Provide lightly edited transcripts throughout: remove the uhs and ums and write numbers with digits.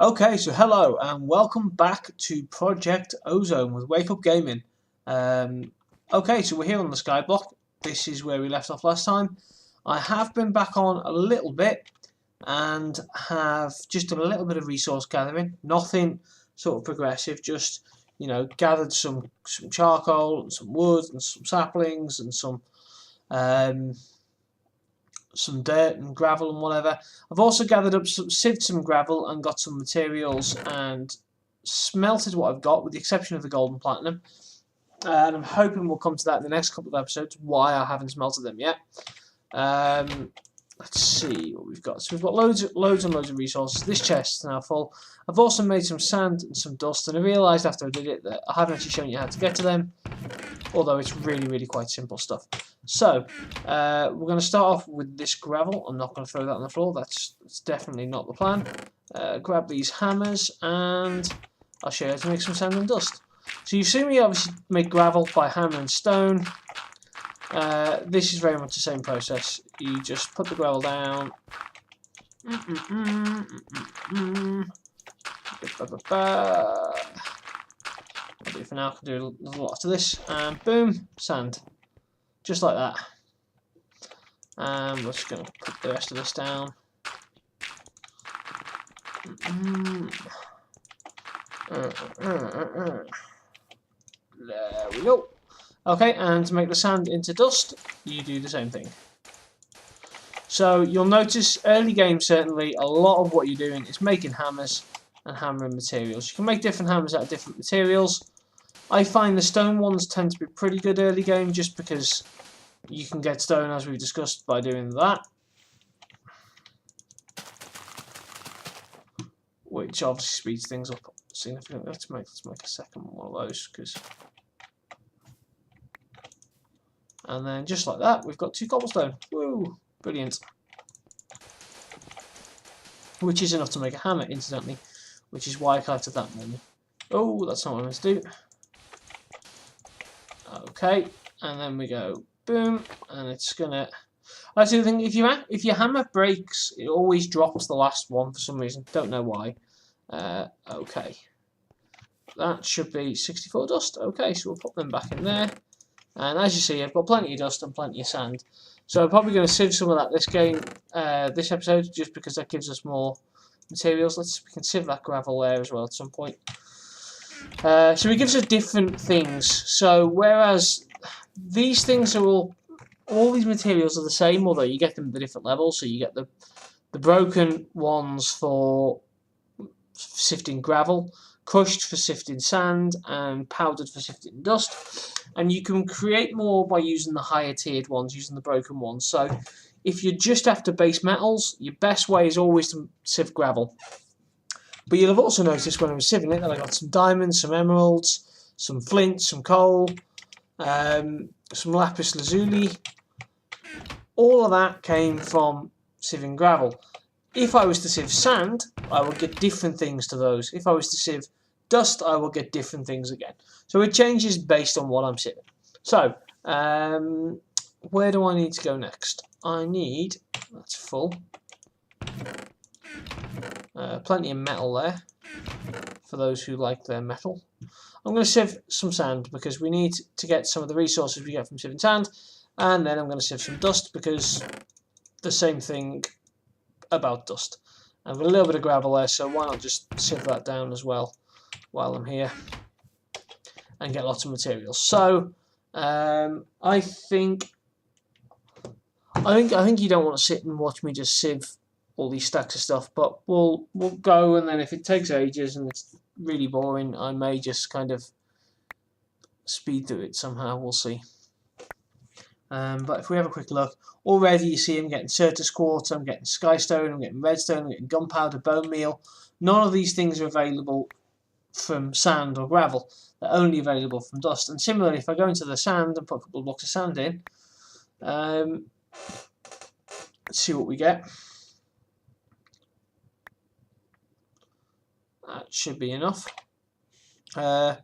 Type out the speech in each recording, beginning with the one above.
Okay, so hello and welcome back to Project Ozone with Wake Up Gaming. Okay, so we're here on the Skyblock. This is where we left off last time. I have been back on a little bit and have just done a little bit of resource gathering. Nothing sort of progressive, just gathered some charcoal and some wood and some saplings and some dirt and gravel and whatever. I've also gathered up sieved some gravel and got some materials and smelted what I've got, with the exception of the gold and platinum. And I'm hoping we'll come to that in the next couple of episodes, why I haven't smelted them yet. Let's see what we've got. So we've got loads and loads of resources. This chest is now full. I've also made some sand and some dust, and I realised after I did it that I haven't actually shown you how to get to them, although it's really quite simple stuff. So we're going to start off with this gravel. I'm not going to throw that on the floor. That's definitely not the plan. Grab these hammers and I'll show you how to make some sand and dust. So you've seen me obviously make gravel by hammer and stone. This is very much the same process. You just put the gravel down. I'll do it for now. I can do a lot after this. And boom, sand. Just like that. And we're just going to put the rest of this down. There we go. Okay, and to make the sand into dust, you do the same thing. So you'll notice early game, certainly, a lot of what you're doing is making hammers and hammering materials. You can make different hammers out of different materials. I find the stone ones tend to be pretty good early game, just because you can get stone, as we've discussed, by doing that. Which obviously speeds things up significantly. Let's make a second one of those, because... And then just like that, we've got 2 cobblestone. Woo! Brilliant. Which is enough to make a hammer, incidentally, which is why I collected that menu. Oh, that's not what I meant to do. Okay, and then we go boom, and it's gonna. That's the thing. If your hammer breaks, it always drops the last one for some reason. Don't know why. Okay, that should be 64 dust. Okay, so we'll put them back in there. And as you see, I've got plenty of dust and plenty of sand. So I'm probably going to sieve some of that this episode, just because that gives us more materials. We can sieve that gravel there as well at some point. So it gives us different things. So whereas these things are all these materials are the same, although you get them at the different levels. So you get the broken ones for sifting gravel, crushed for sifting sand, and powdered for sifting dust. And you can create more by using the higher tiered ones, using the broken ones. So if you're just after base metals, your best way is always to sieve gravel. But you'll have also noticed when I was sieving it that I got some diamonds, some emeralds, some flint, some coal, some lapis lazuli. All of that came from sieving gravel. If I was to sieve sand, I would get different things to those. If I was to sieve dust, I will get different things again. So it changes based on what I'm sieving. So, where do I need to go next? I need, that's full, plenty of metal there, for those who like their metal. I'm going to sieve some sand, because we need to get some of the resources we get from sieving sand, and then I'm going to sieve some dust, because the same thing about dust. I've got a little bit of gravel there, so why not just sieve that down as well while I'm here and get lots of materials. So I think you don't want to sit and watch me just sieve all these stacks of stuff, but we'll go, and then if it takes ages and it's really boring, I may just kind of speed through it somehow. We'll see. But if we have a quick look, already you see I'm getting Certus quartz, I'm getting skystone, I'm getting redstone, I'm getting gunpowder, bone meal. None of these things are available from sand or gravel. They're only available from dust. And similarly, if I go into the sand and put a couple of blocks of sand in, let's see what we get. That should be enough. No,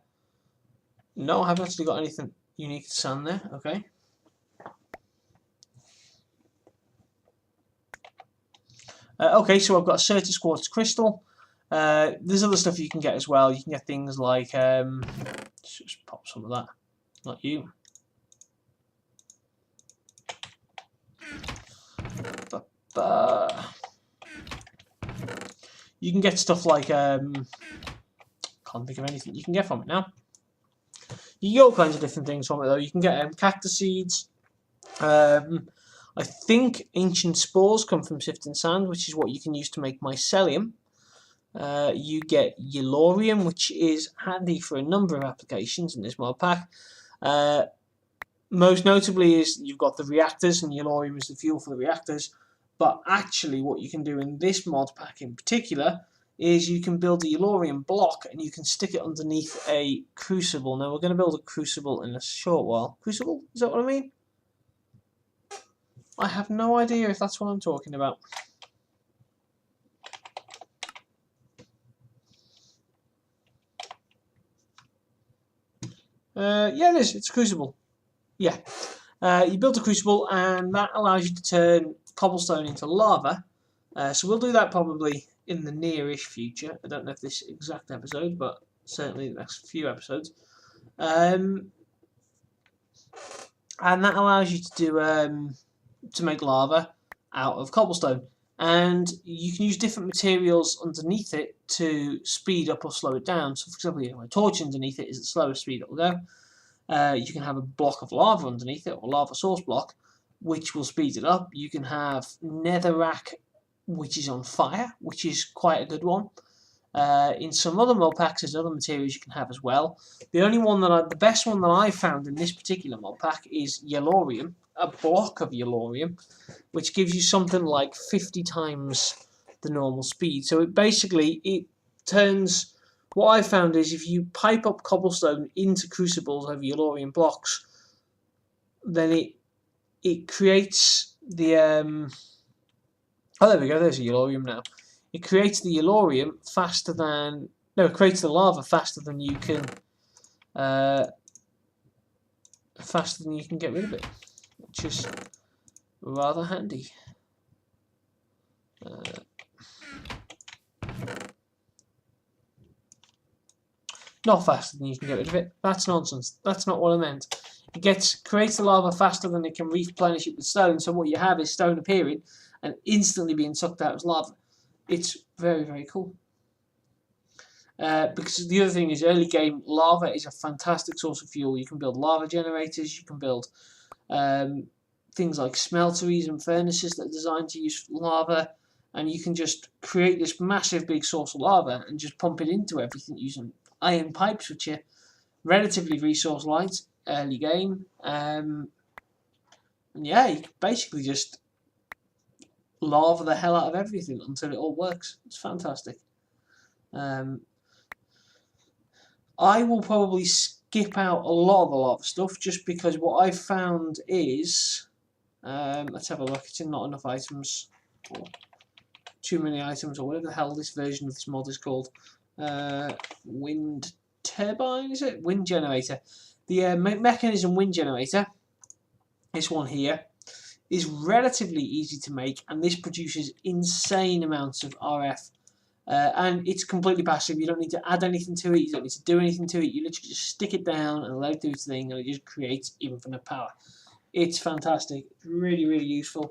I haven't actually got anything unique to sand there. Okay. Okay, so I've got a Certus quartz crystal, There's other stuff you can get as well. You can get things like let's just pop some of that. Not you. You can get stuff like can't think of anything you can get from it now. You get all kinds of different things from it though. You can get cactus seeds. I think ancient spores come from sifting sand, which is what you can use to make mycelium. You get yellorium, which is handy for a number of applications in this mod pack. Most notably is you've got the reactors, and yellorium is the fuel for the reactors. But actually what you can do in this mod pack in particular is you can build a yellorium block and you can stick it underneath a crucible. Now we're going to build a crucible in a short while. Crucible? Is that what I mean? I have no idea if that's what I'm talking about. Yeah, it is. It's a crucible. Yeah. You build a crucible and that allows you to turn cobblestone into lava. So we'll do that probably in the nearish future. I don't know if this exact episode, but certainly the next few episodes. And that allows you to do to make lava out of cobblestone. And you can use different materials underneath it to speed up or slow it down. So for example, you have a torch underneath it is the slowest speed it will go. You can have a block of lava underneath it, or lava source block, which will speed it up. You can have netherrack, which is on fire, which is quite a good one. In some other mod packs, there's other materials you can have as well. The best one that I found in this particular mod pack is yellorium, a block of yellorium, which gives you something like 50 times the normal speed. So it turns. What I found is if you pipe up cobblestone into crucibles over yellorium blocks, then it creates the oh, there we go. There's a yellorium now. It creates the yellorium faster than it creates the lava faster than you can get rid of it, which is rather handy. Not faster than you can get rid of it. That's nonsense. That's not what I meant. It creates the lava faster than it can replenish it with stone. So what you have is stone appearing and instantly being sucked out as lava. It's very, very cool. Because the other thing is, early game lava is a fantastic source of fuel. You can build lava generators. You can build things like smelteries and furnaces that are designed to use lava, and you can just create this massive big source of lava and just pump it into everything using iron pipes, which are relatively resource light early game. And yeah, you can basically just lava the hell out of everything until it all works. It's fantastic. I will probably skip out a lot of the lava stuff just because what I've found is, let's have a look. It's in not enough items, or too many items, or whatever the hell this version of this mod is called. Wind turbine, is it? Wind generator. The mechanism wind generator, this one here, is relatively easy to make, and this produces insane amounts of RF. And it's completely passive. You don't need to add anything to it. You don't need to do anything to it. You literally just stick it down and let it do its thing, and it just creates infinite power. It's fantastic. Really, really useful.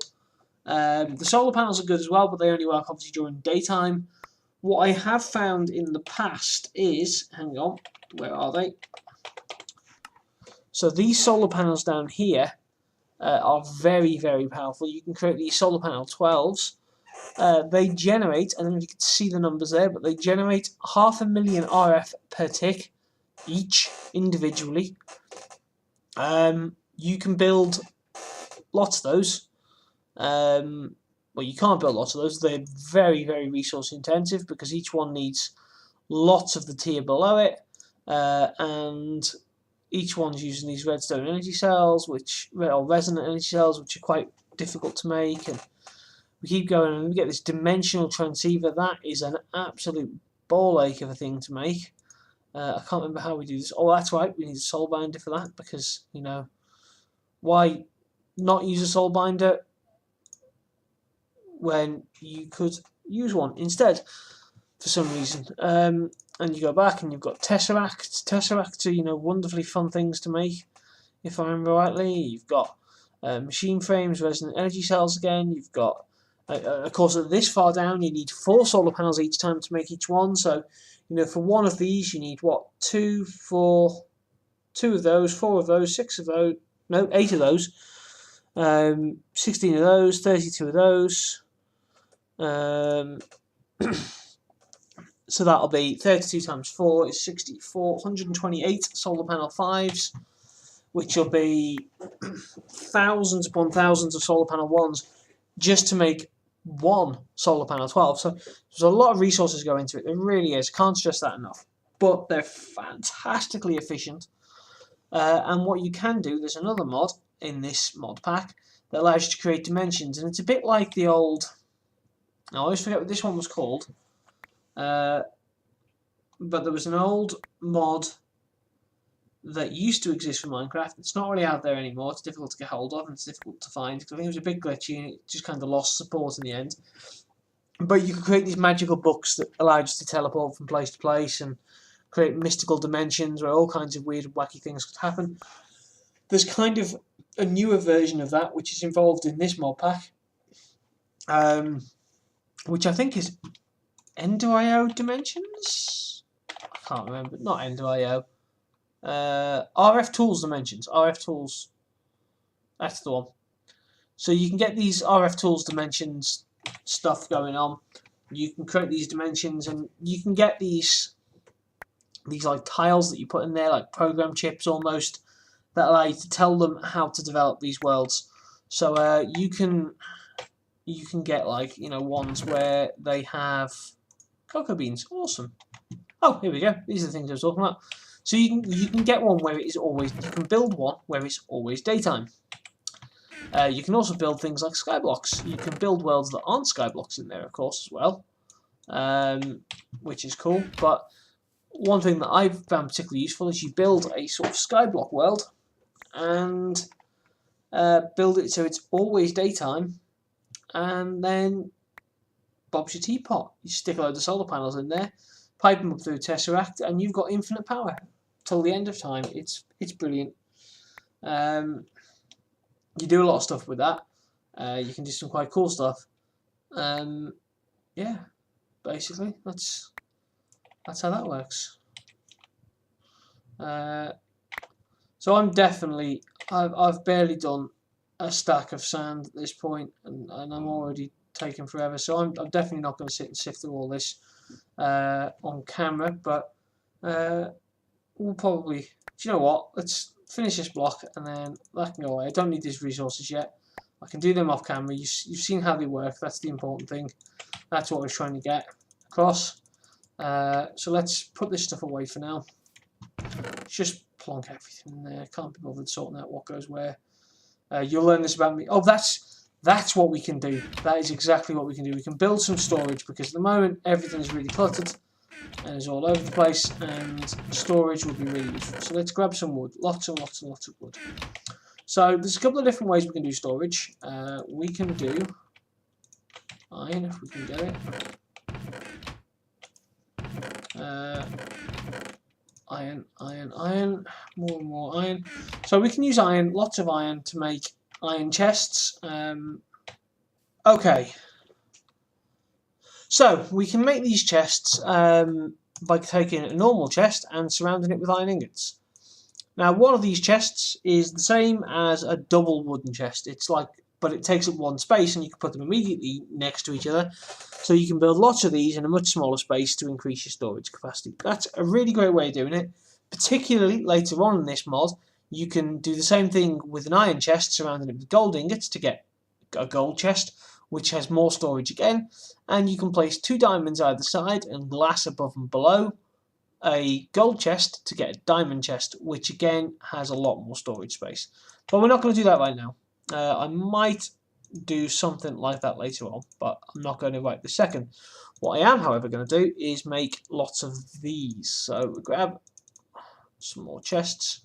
The solar panels are good as well, but they only work obviously during daytime. What I have found in the past is, hang on, where are they? So these solar panels down here are very, very powerful. You can create these solar panel 12s. They generate, I don't know if you can see the numbers there, but they generate 500,000 RF per tick each individually. You can build lots of those. Well, you can't build lots of those. They're very, very resource intensive because each one needs lots of the tier below it, and each one's using these redstone energy cells, or resonant energy cells, which are quite difficult to make. And we keep going, and we get this dimensional transceiver. That is an absolute ball ache of a thing to make. I can't remember how we do this. Oh, that's right, we need a soul binder for that because, you know, why not use a soul binder when you could use one instead? for some reason. And you go back and you've got Tesseracts. Tesseracts are, you know, wonderfully fun things to make, if I remember rightly. You've got machine frames, resonant energy cells again. You've got, of course, at this far down, you need 4 solar panels each time to make each one. So, you know, for one of these, you need what? 2 of those, 4 of those, 6 of those, no, 8 of those, 16 of those, 32 of those. So that'll be 32 times 4 is 64, 128 solar panel 5s, which will be thousands upon thousands of solar panel 1s just to make one solar panel 12. So there's a lot of resources go into it. There really is. Can't stress that enough. But they're fantastically efficient. And what you can do, there's another mod in this mod pack that allows you to create dimensions. And it's a bit like the old... I always forget what this one was called. But there was an old mod that used to exist for Minecraft. It's not really out there anymore. It's difficult to get hold of and it's difficult to find because I think it was a bit glitchy and it just kind of lost support in the end. But you could create these magical books that allowed you to teleport from place to place and create mystical dimensions where all kinds of weird and wacky things could happen. There's kind of a newer version of that which is involved in this mod pack, which I think is Ender.io Dimensions? I can't remember. Not Ender.io. RF Tools Dimensions. RF Tools. That's the one. So you can get these RF Tools Dimensions stuff going on. You can create these dimensions and you can get these like tiles that you put in there, like program chips almost, that allow you to tell them how to develop these worlds. So you can get, like, you know, ones where they have cocoa beans. Awesome. Oh, here we go. These are the things I was talking about. So you can get one where it is always, you can build one where it's always daytime. You can also build things like skyblocks. You can build worlds that aren't skyblocks in there, of course, as well, which is cool. But one thing that I've found particularly useful is you build a sort of skyblock world and build it so it's always daytime, and then Bob's your teapot. You stick a load of solar panels in there, pipe them up through Tesseract, and you've got infinite power till the end of time. It's brilliant. You do a lot of stuff with that. You can do some quite cool stuff. Yeah, basically that's how that works. So I'm definitely, I've barely done a stack of sand at this point, and I'm already taking forever. So I'm definitely not going to sit and sift through all this on camera. But we'll probably, do you know what? Let's finish this block and then that can go away. I don't need these resources yet. I can do them off camera. You've seen how they work. That's the important thing. That's what we're trying to get across. So let's put this stuff away for now. Just plonk everything in there. Can't be bothered sorting out what goes where. You'll learn this about me. Oh, that's what we can do. That is exactly what we can do. We can build some storage because at the moment everything's really cluttered and is all over the place, and storage would be really useful. So let's grab some wood. Lots and lots and lots of wood. So there's a couple of different ways we can do storage. We can do iron if we can get it. Iron, more and more iron. So we can use iron, lots of iron, to make iron chests. Okay. So we can make these chests by taking a normal chest and surrounding it with iron ingots. Now, one of these chests is the same as a double wooden chest. It's like, but it takes up one space, and you can put them immediately next to each other. So you can build lots of these in a much smaller space to increase your storage capacity. That's a really great way of doing it. Particularly later on in this mod, you can do the same thing with an iron chest surrounding it with gold ingots to get a gold chest, which has more storage again. And you can place 2 diamonds either side and glass above and below a gold chest to get a diamond chest, which again has a lot more storage space. But we're not going to do that right now. I might do something like that later on, but I'm not going to right this second. What I am, however, going to do is make lots of these. So we grab some more chests.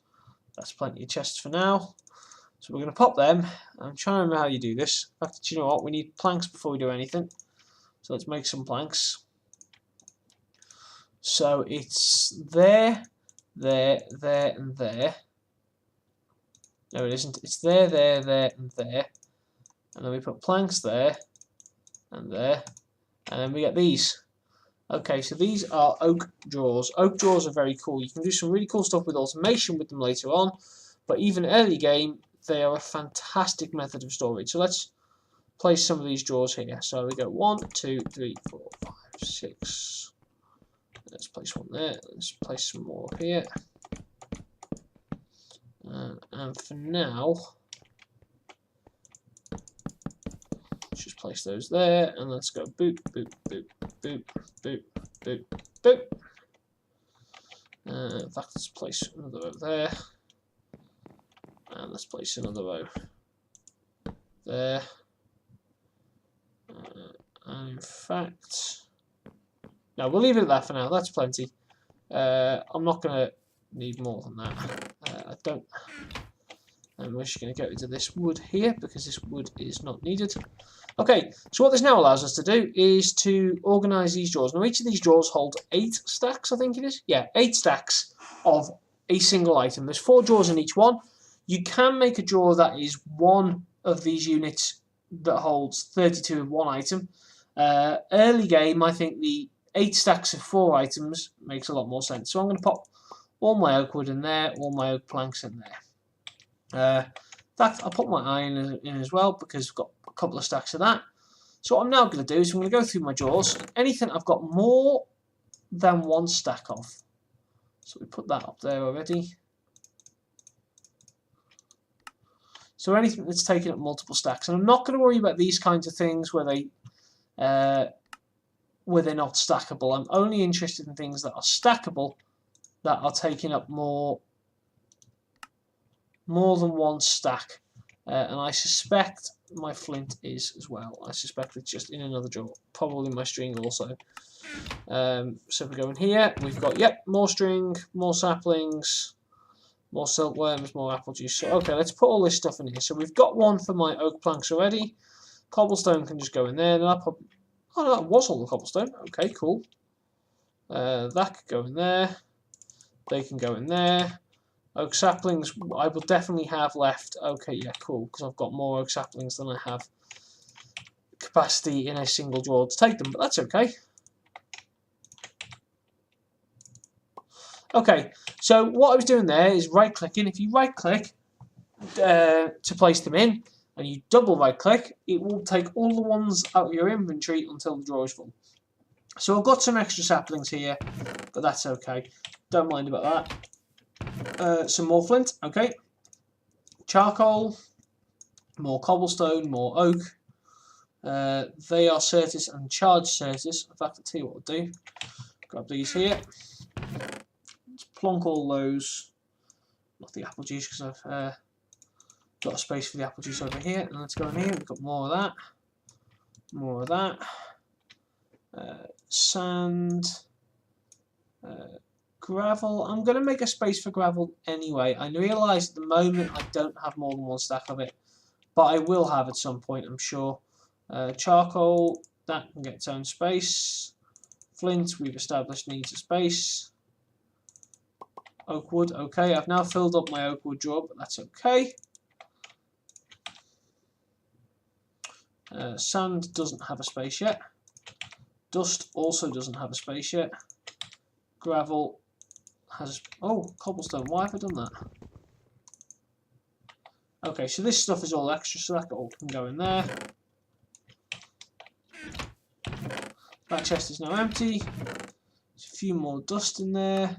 That's plenty of chests for now. So we're going to pop them. I'm trying to remember how you do this. In fact, you know what? We need planks before we do anything. So let's make some planks. So it's there, there, there, and there. No, it isn't. It's there, there, there, and there. And then we put planks there, and there. And then we get these. Okay, so these are oak drawers. Oak drawers are very cool. You can do some really cool stuff with automation with them later on. But even early game, they are a fantastic method of storage. So let's place some of these drawers here. So we go 1, 2, 3, 4, 5, 6. Let's place one there. Let's place some more up here. And for now, let's just place those there. And let's go boop, boop, boop, boop, boop, boop, boop. In fact, let's place another row there. And let's place another row there. And in fact, no, we'll leave it at that for now. That's plenty. I'm not going to need more than that. I don't. And we're just going to get rid of this wood here because this wood is not needed. Okay, so what this now allows us to do is to organise these drawers. Now, each of these drawers hold 8 stacks, I think it is. Yeah, 8 stacks of a single item. There's 4 drawers in each one. You can make a drawer that is one of these units that holds 32 of one item. Early game, I think the 8 stacks of 4 items makes a lot more sense. So I'm going to pop all my oak wood in there, all my oak planks in there. In fact, I'll put my iron in as well because I've got a couple of stacks of that. So what I'm now going to do is I'm going to go through my drawers. Anything I've got more than 1 stack of. So we put that up there already. So anything that's taken up multiple stacks. And I'm not going to worry about these kinds of things where they're not stackable. I'm only interested in things that are stackable, that are taking up more than 1 stack. And I suspect my flint is as well. I suspect it's just in another drawer. Probably my string also. So if we go in here, we've got, yep, more string, more saplings, more silkworms, more apple juice. So, okay, let's put all this stuff in here. So we've got one for my oak planks already. Cobblestone can just go in there. Oh, no, that was all the cobblestone. Okay, cool. That could go in there. They can go in there. Oak saplings, I will definitely have left. Okay, yeah, cool, because I've got more oak saplings than I have capacity in a single drawer to take them, but that's okay. Okay, so what I was doing there is right-clicking. If you right-click to place them in, and you double right-click, it will take all the ones out of your inventory until the drawer is full. So I've got some extra saplings here, but that's okay. Don't mind about that. Some more flint, okay. Charcoal, more cobblestone, more oak. They are certis and charged certis. In fact, I'll tell you what I'll do. Grab these here. Let's plonk all those. Not the apple juice because I've got a space for the apple juice over here. And let's go in here. We've got more of that. More of that. Sand. Gravel. I'm going to make a space for gravel anyway. I realise at the moment I don't have more than 1 stack of it, but I will have at some point, I'm sure. Charcoal, that can get its own space. Flint, we've established needs a space. Oak wood, okay. I've now filled up my oak wood drawer, but that's okay. Sand doesn't have a space yet. Dust also doesn't have a space yet. Gravel has... Oh, cobblestone. Why have I done that? Okay, so this stuff is all extra, so that all can go in there. That chest is now empty. There's a few more dust in there.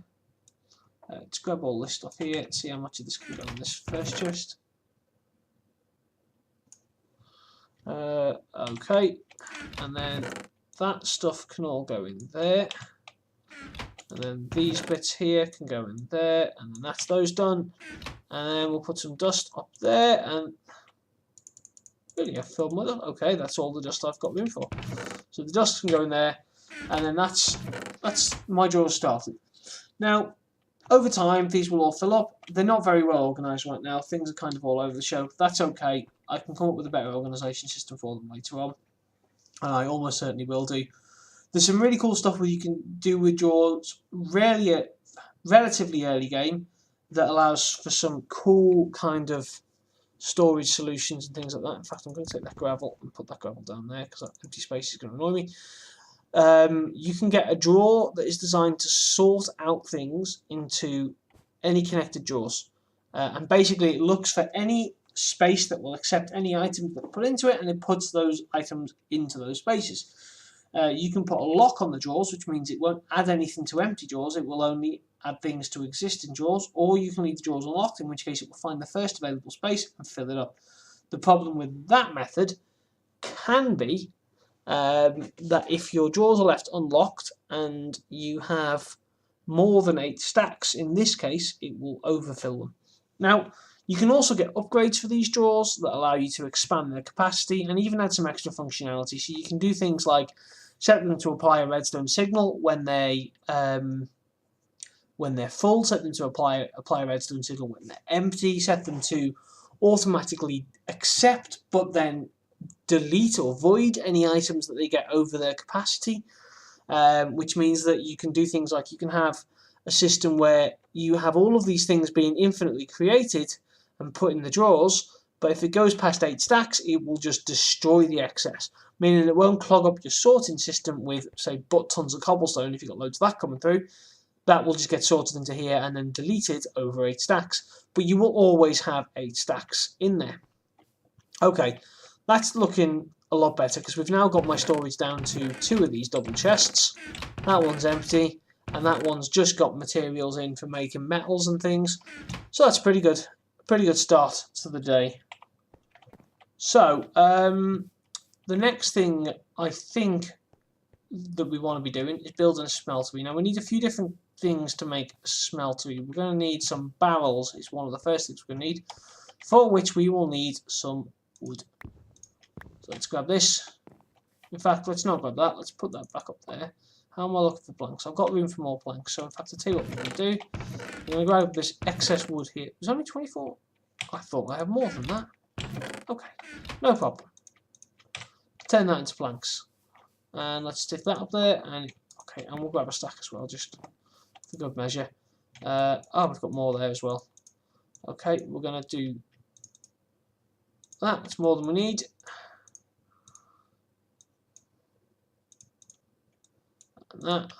Let's grab all this stuff here and see how much of this can go in this first chest. Okay, and then that stuff can all go in there. And then these bits here can go in there, and then that's those done. And then we'll put some dust up there, and really I've filled my dust. Okay, that's all the dust I've got room for. So the dust can go in there, and then that's my drawer started. Now, over time, these will all fill up. They're not very well organised right now. Things are kind of all over the show. That's okay. I can come up with a better organisation system for them later on, and I almost certainly will do. There's some really cool stuff where you can do with drawers relatively early game that allows for some cool kind of storage solutions and things like that. In fact, I'm going to take that gravel and put that gravel down there because that empty space is going to annoy me. You can get a drawer that is designed to sort out things into any connected drawers. And basically it looks for any space that will accept any items that are put into it, and it puts those items into those spaces. You can put a lock on the drawers, which means it won't add anything to empty drawers, it will only add things to existing drawers, or you can leave the drawers unlocked, in which case it will find the first available space and fill it up. The problem with that method can be that if your drawers are left unlocked and you have more than 8 stacks, in this case it will overfill them. Now, you can also get upgrades for these drawers that allow you to expand their capacity and even add some extra functionality. So you can do things like set them to apply a redstone signal when they're full, set them to apply a redstone signal when they're empty, set them to automatically accept but then delete or void any items that they get over their capacity, which means that you can do things like you can have a system where you have all of these things being infinitely created and put in the drawers, but if it goes past 8 stacks, it will just destroy the excess, meaning it won't clog up your sorting system with, say, tons of cobblestone. If you've got loads of that coming through, that will just get sorted into here and then deleted over 8 stacks, but you will always have 8 stacks in there. Okay, that's looking a lot better because we've now got my storage down to 2 of these double chests. That one's empty, and that one's just got materials in for making metals and things. So that's pretty good. Pretty good start to the day. So, the next thing I think that we want to be doing is building a smeltery. Now, we need a few different things to make a smeltery. We're going to need some barrels. It's one of the first things we're going to need, for which we will need some wood. So let's grab this. In fact, let's not grab that. Let's put that back up there. How am I looking for planks? I've got room for more planks. So in fact, I'll tell you what we're going to do. I'm going to grab this excess wood here. There's only 24. I thought I had more than that. Okay, no problem. Turn that into planks. And let's stick that up there. And okay, and we'll grab a stack as well, just for good measure. Oh, we've got more there as well. Okay, we're going to do that. That's more than we need. And that.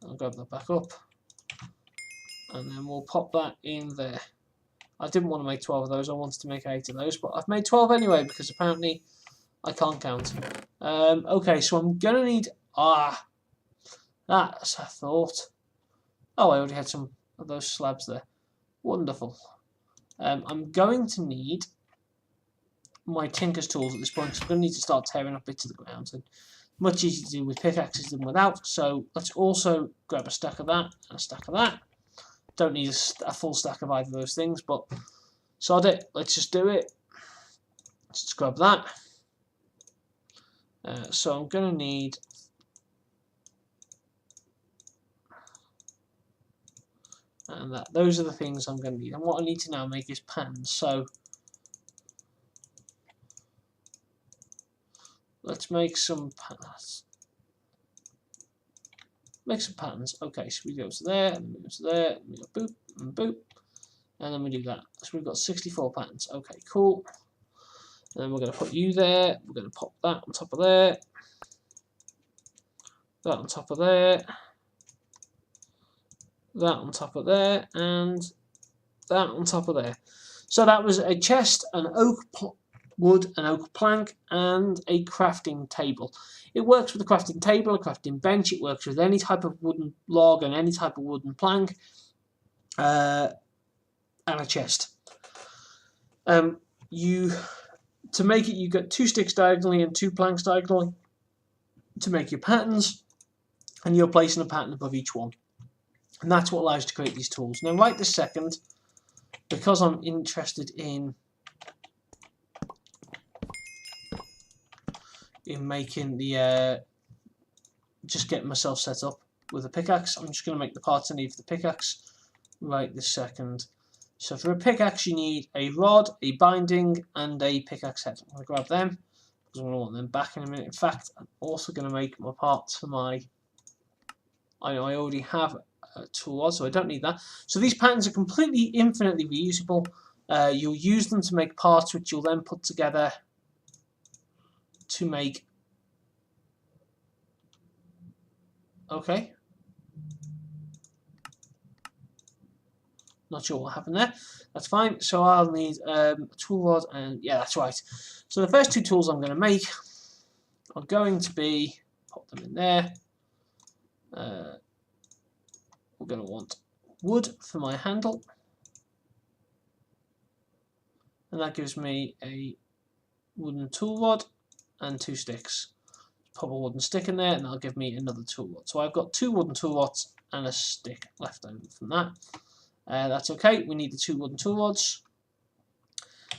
I'll grab that back up. And then we'll pop that in there. I didn't want to make 12 of those, I wanted to make 8 of those, but I've made 12 anyway because apparently I can't count. Okay, so I'm going to need... that's a thought. Oh, I already had some of those slabs there. Wonderful. I'm going to need my tinker's tools at this point, because I'm going to need to start tearing up bits of the ground. And much easier to do with pickaxes than without, so let's also grab a stack of that and a stack of that. Don't need a full stack of either of those things, but sod it, let's just do it. Let's just grab that. So I'm going to need and that. Those are the things I'm going to need. And what I need to now make is pans. So let's make some pans. Make some patterns. Okay, so we go to there, and we go to there, and we go boop, and boop, and then we do that. So we've got 64 patterns. Okay, cool. And then we're going to put you there. We're going to pop that on top of there. That on top of there. That on top of there. And that on top of there. So that was a chest, an oak wood, an oak plank, and a crafting table. It works with a crafting table, a crafting bench. It works with any type of wooden log and any type of wooden plank, and a chest. To make it, you get 2 sticks diagonally and 2 planks diagonally to make your patterns, and you're placing a pattern above each one. And that's what allows you to create these tools. Now, right this second, because I'm interested in making the just getting myself set up with a pickaxe, I'm just going to make the parts I need for the pickaxe right this second. So for a pickaxe you need a rod, a binding, and a pickaxe head. I'm going to grab them because because I'm going to want them back in a minute. In fact, I'm also going to make my parts for my... I know I already have a tool rod, so I don't need that. So these patterns are completely infinitely reusable. You'll use them to make parts which you'll then put together to make... Okay. Not sure what happened there. That's fine. So I'll need a tool rod, and yeah, that's right. So the first two tools I'm going to make are going to be, pop them in there. We're going to want wood for my handle, and that gives me a wooden tool rod and 2 sticks. Pop a wooden stick in there, and that'll give me another tool rod. So I've got 2 wooden tool rods and a stick left over from that. That's okay. We need the 2 wooden tool rods,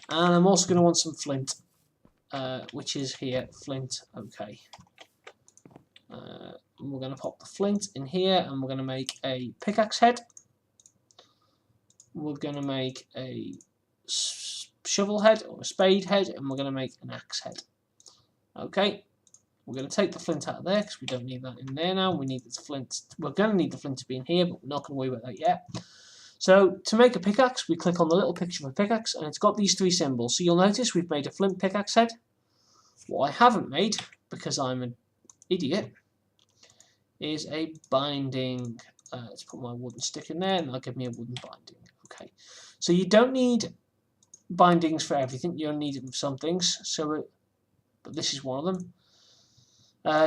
and I'm also going to want some flint, which is here, flint. Okay. We're going to pop the flint in here, and we're going to make a pickaxe head. We're going to make a shovel head or a spade head, and we're going to make an axe head. Okay. We're going to take the flint out of there because we don't need that in there now. We need the flint. We're going to need the flint to be in here, but we're not going to worry about that yet. So to make a pickaxe, we click on the little picture of a pickaxe, and it's got these 3 symbols. So you'll notice we've made a flint pickaxe head. What I haven't made, because I'm an idiot, is a binding. Let's put my wooden stick in there, and that'll give me a wooden binding. Okay. So you don't need bindings for everything. You only need them for some things. So, but this is one of them.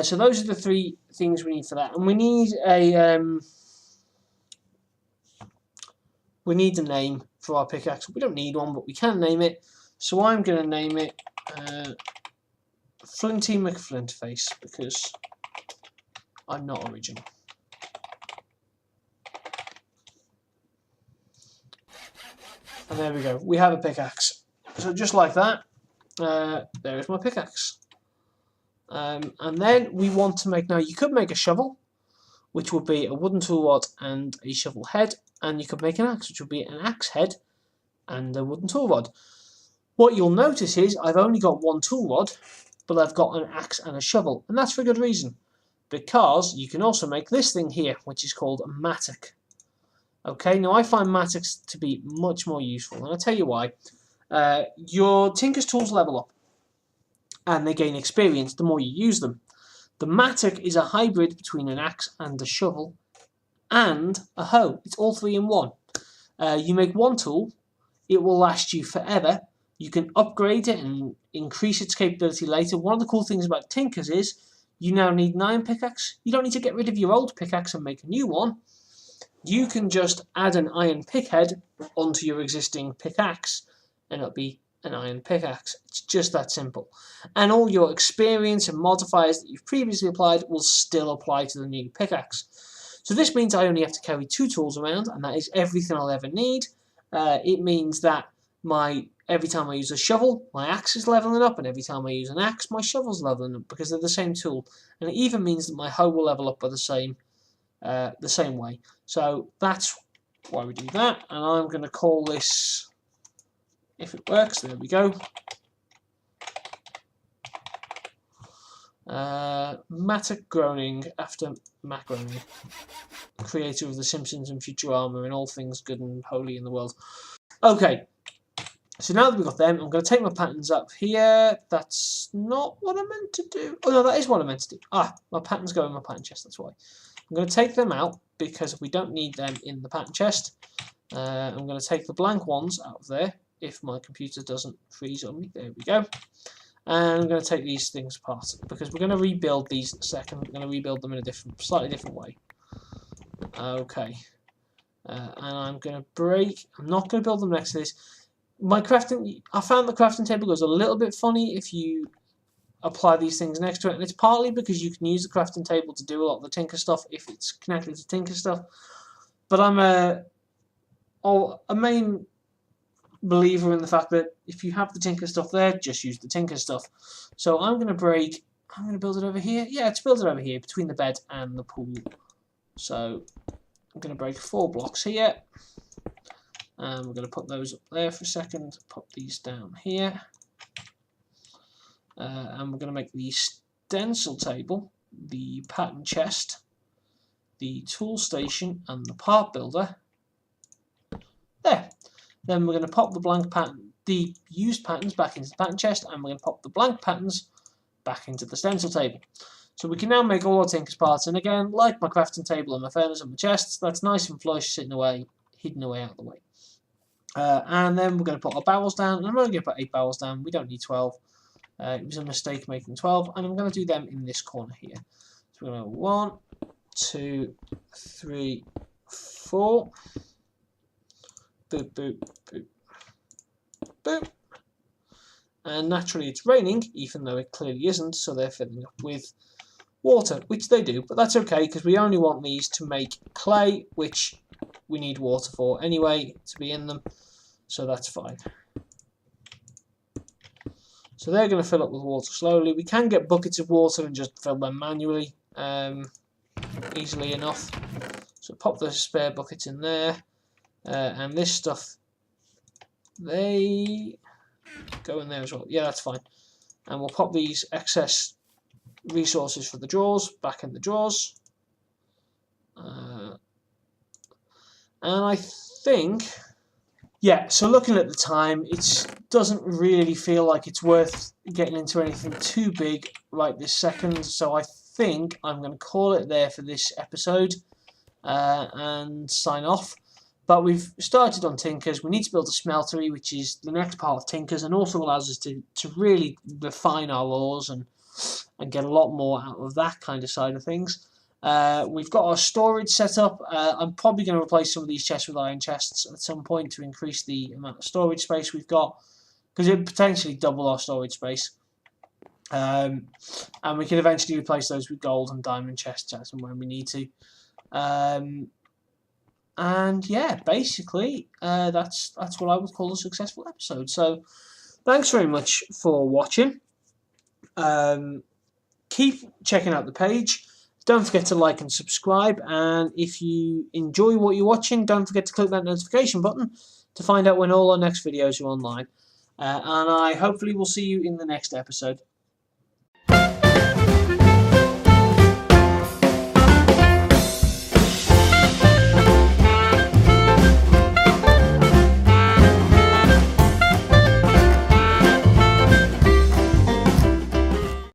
So those are the 3 things we need for that, and we need a name for our pickaxe. We don't need one, but we can name it. So I'm going to name it Flinty McFlintface because I'm not original. And there we go. We have a pickaxe. So just like that, there is my pickaxe. And then we want to make, now you could make a shovel, which would be a wooden tool rod and a shovel head, and you could make an axe, which would be an axe head and a wooden tool rod. What you'll notice is I've only got 1 tool rod, but I've got an axe and a shovel, and that's for a good reason, because you can also make this thing here, which is called a mattock. Okay, now I find mattocks to be much more useful, and I'll tell you why. Your tinker's tools level up, and they gain experience the more you use them. The mattock is a hybrid between an axe and a shovel and a hoe. It's all 3 in 1. You make 1 tool, it will last you forever. You can upgrade it and increase its capability later. One of the cool things about tinkers is you now need an iron pickaxe. You don't need to get rid of your old pickaxe and make a new one. You can just add an iron pickhead onto your existing pickaxe and it'll be an iron pickaxe. It's just that simple. And all your experience and modifiers that you've previously applied will still apply to the new pickaxe. So this means I only have to carry 2 tools around, and that is everything I'll ever need. It means that every time I use a shovel, my axe is leveling up, and every time I use an axe, my shovel's leveling up because they're the same tool. And it even means that my hoe will level up by the same way. So that's why we do that, and I'm going to call this, if it works, there we go, Mattock Groening, after Matt Groening, creator of The Simpsons and Futurama and all things good and holy in the world. Okay, so now that we've got them, I'm going to take my patterns up here. That's not what I meant to do. Oh no, that is what I meant to do. Ah, my patterns go in my pattern chest, that's why. I'm going to take them out because we don't need them in the pattern chest. I'm going to take the blank ones out of there if my computer doesn't freeze on me. There we go. And I'm going to take these things apart because we're going to rebuild these in a second. We're going to rebuild them in a slightly different way. Okay. And I'm going to break. I'm not going to build them next to this. I found the crafting table goes a little bit funny if you apply these things next to it, and it's partly because you can use the crafting table to do a lot of the tinker stuff if it's connected to tinker stuff. But I'm a main believer in the fact that if you have the tinker stuff there, just use the tinker stuff. So I'm going to build it over here. Yeah, let's build it over here between the bed and the pool. So I'm going to break 4 blocks here. And we're going to put those up there for a second. Pop these down here. and we're going to make the stencil table, the pattern chest, the tool station, and the part builder. There. Then we're going to pop the blank pattern, the used patterns back into the pattern chest, and we're going to pop the blank patterns back into the stencil table. So we can now make all our Tinker's parts, and again, like my crafting table and my furnace and my chests, that's nice and flush, sitting away, hidden away out of the way. And then we're going to put our barrels down, and I'm only going to put 8 barrels down, we don't need 12. It was a mistake making 12, and I'm going to do them in this corner here. So we're going to go 1, 2, 3, 4. Boop, boop, boop, boop. And naturally it's raining, even though it clearly isn't, so they're filling up with water, which they do, but that's okay, because we only want these to make clay, which we need water for anyway, to be in them, so that's fine. So they're going to fill up with water slowly. We can get buckets of water and just fill them manually, easily enough. So pop the spare buckets in there, and this stuff, they go in there as well. Yeah, that's fine. And we'll pop these excess resources for the drawers back in the drawers. And I think, yeah, so looking at the time, it doesn't really feel like it's worth getting into anything too big right this second. So I think I'm going to call it there for this episode and sign off. But we've started on Tinkers. We need to build a smeltery, which is the next part of Tinkers, and also allows us to really refine our ores and get a lot more out of that kind of side of things. We've got our storage set up. I'm probably going to replace some of these chests with iron chests at some point to increase the amount of storage space we've got, because it potentially double our storage space. And we can eventually replace those with gold and diamond chests as and when we need to. And yeah, basically, that's what I would call a successful episode. So, thanks very much for watching. Keep checking out the page. Don't forget to like and subscribe. And if you enjoy what you're watching, don't forget to click that notification button to find out when all our next videos are online. And I hopefully will see you in the next episode.